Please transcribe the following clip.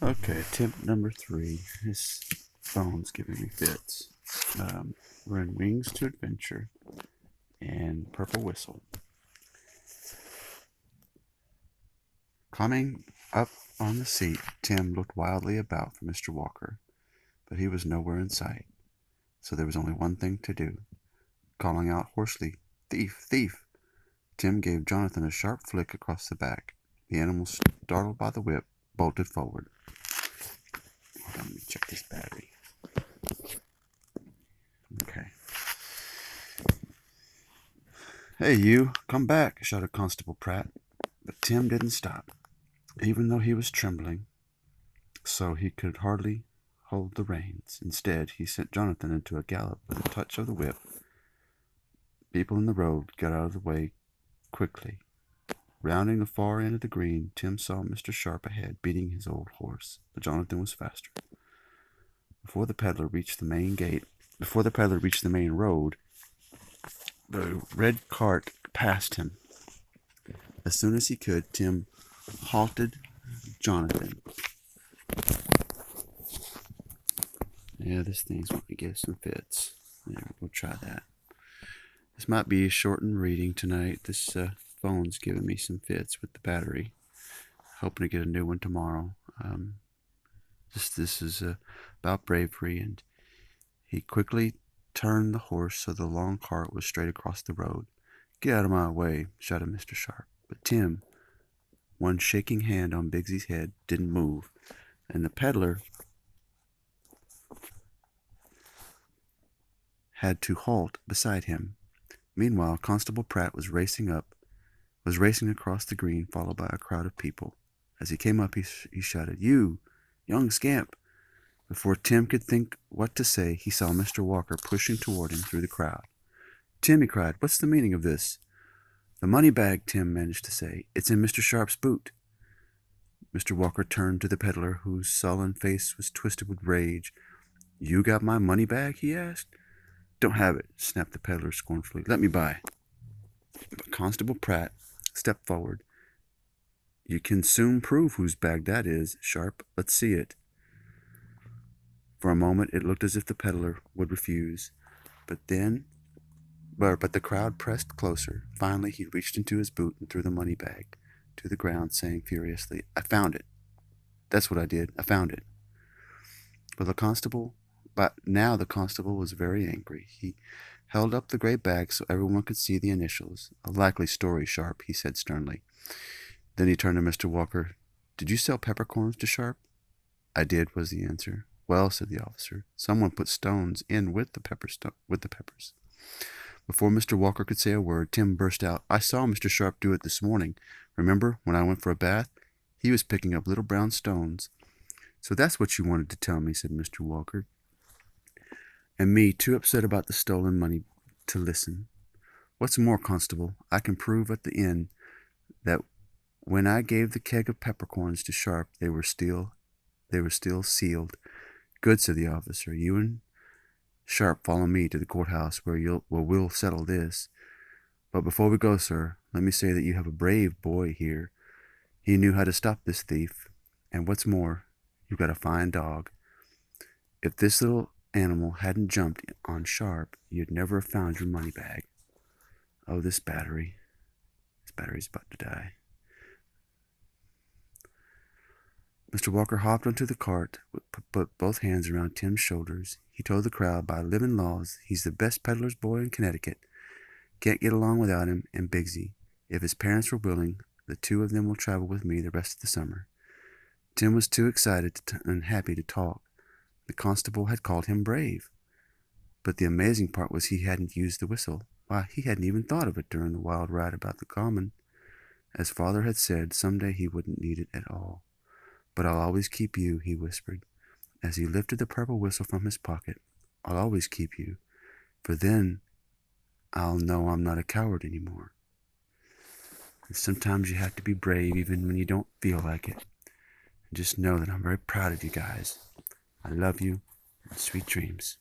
Okay, attempt number 3. His phone's giving me fits. We're in Wings to Adventure and Purple Whistle. Climbing up on the seat, Tim looked wildly about for Mr. Walker, but he was nowhere in sight. So there was only one thing to do. Calling out hoarsely, "Thief! Thief!" Tim gave Jonathan a sharp flick across the back. The animal, startled by the whip, bolted forward. Let me check this battery. Okay. "Hey, you! Come back!" shouted Constable Pratt. But Tim didn't stop, even though he was trembling so he could hardly hold the reins. Instead, he sent Jonathan into a gallop with a touch of the whip. People in the road got out of the way quickly. Rounding the far end of the green, Tim saw Mr. Sharp ahead, beating his old horse, but Jonathan was faster. Before the peddler reached the main road, the red cart passed him. As soon as he could, Tim halted Jonathan. Yeah, this thing's going to give some fits. Yeah, we'll try that. This might be a shortened reading tonight. This phone's giving me some fits with the battery. Hoping to get a new one tomorrow. This is about bravery, and he quickly turned the horse so the long cart was straight across the road. "Get out of my way," shouted Mr. Sharp. But Tim, one shaking hand on Bigsy's head, didn't move, and the peddler had to halt beside him. Meanwhile, Constable Pratt was racing across the green, followed by a crowd of people. As he came up, he shouted, "You, young scamp!" Before Tim could think what to say, he saw Mr. Walker pushing toward him through the crowd. "Tim," he cried, "what's the meaning of this?" "The money bag," Tim managed to say. "It's in Mr. Sharp's boot." Mr. Walker turned to the peddler, whose sullen face was twisted with rage. "You got my money bag?" he asked. "Don't have it," snapped the peddler scornfully. "Let me by." But Constable Pratt stepped forward. "You can soon prove whose bag that is, Sharp. Let's see it." For a moment it looked as if the peddler would refuse, but the crowd pressed closer. Finally he reached into his boot and threw the money bag to the ground, saying furiously, "I found it. That's what I did. I found it." But now the constable was very angry. He held up the gray bag so everyone could see the initials. "A likely story, Sharp," he said sternly. Then he turned to Mr. Walker. "Did you sell peppercorns to Sharp?" "I did," was the answer. "Well," said the officer, "someone put stones in with the peppers." Before Mr. Walker could say a word, Tim burst out, "I saw Mr. Sharp do it this morning. Remember, when I went for a bath? He was picking up little brown stones." "So that's what you wanted to tell me," said Mr. Walker. "And me too upset about the stolen money to listen. What's more, Constable, I can prove at the inn that when I gave the keg of peppercorns to Sharp, they were still sealed." "Good," said the officer. "You and Sharp follow me to the courthouse where we'll settle this. But before we go, sir, let me say that you have a brave boy here. He knew how to stop this thief. And what's more, you've got a fine dog. If this little animal hadn't jumped on Sharp, you'd never have found your money bag. Oh, this battery's about to die." Mr. Walker hopped onto the cart, put both hands around Tim's shoulders. He told the crowd, "By living laws, he's the best peddler's boy in Connecticut. Can't get along without him and Bigsy. If his parents were willing, the two of them will travel with me the rest of the summer." Tim was too excited and happy to talk. The constable had called him brave. But the amazing part was he hadn't used the whistle. Why, he hadn't even thought of it during the wild ride about the common. As Father had said, someday he wouldn't need it at all. "But I'll always keep you," he whispered, as he lifted the purple whistle from his pocket. "I'll always keep you, for then I'll know I'm not a coward anymore. And sometimes you have to be brave even when you don't feel like it. And just know that I'm very proud of you guys. I love you, and sweet dreams."